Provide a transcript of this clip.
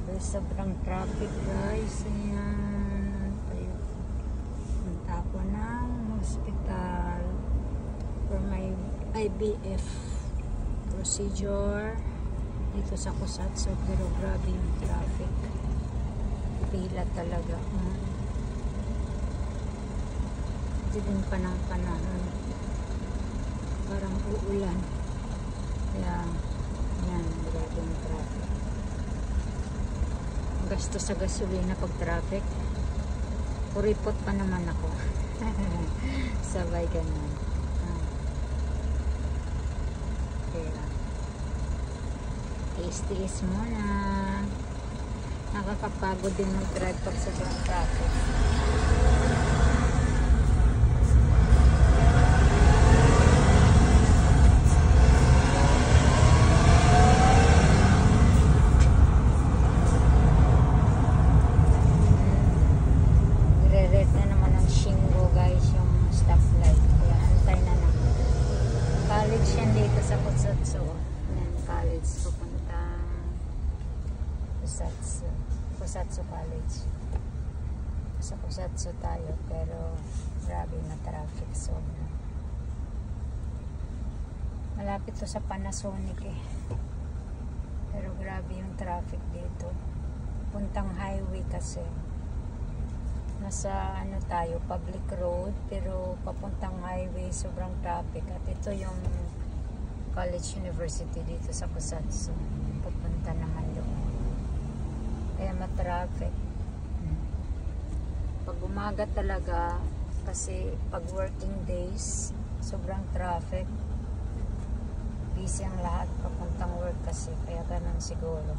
Grabe, sobrang traffic guys. Ayan. Punta ako ng hospital for my IVF procedure dito sa Kusatsu, pero grabe yung traffic. Pila talaga. Dilim pa ng panahon. Parang uulan. Kaya, yan, grabe yung traffic. Gasto sa gasolina pag traffic. Kuripot pa naman ako. Sabay ganun. Kaya, tiis-tiis muna. Nakakapagod din mag-drive pag sobrang traffic. Sa Kusatsu. Yan, college. Pupuntang Kusatsu College. Sa Kusatsu tayo, pero grabe na traffic. So, malapit to sa Panasonic eh. Pero grabe yung traffic dito. Puntang highway kasi. Nasa ano tayo, public road, pero papuntang highway, sobrang traffic. At ito yung College University dito sa Kusatsu. Pupunta naman doon. Kaya matraffic. Pag umaga talaga, kasi pag working days, sobrang traffic. Busy ang lahat papuntang work kasi. Kaya ganun siguro.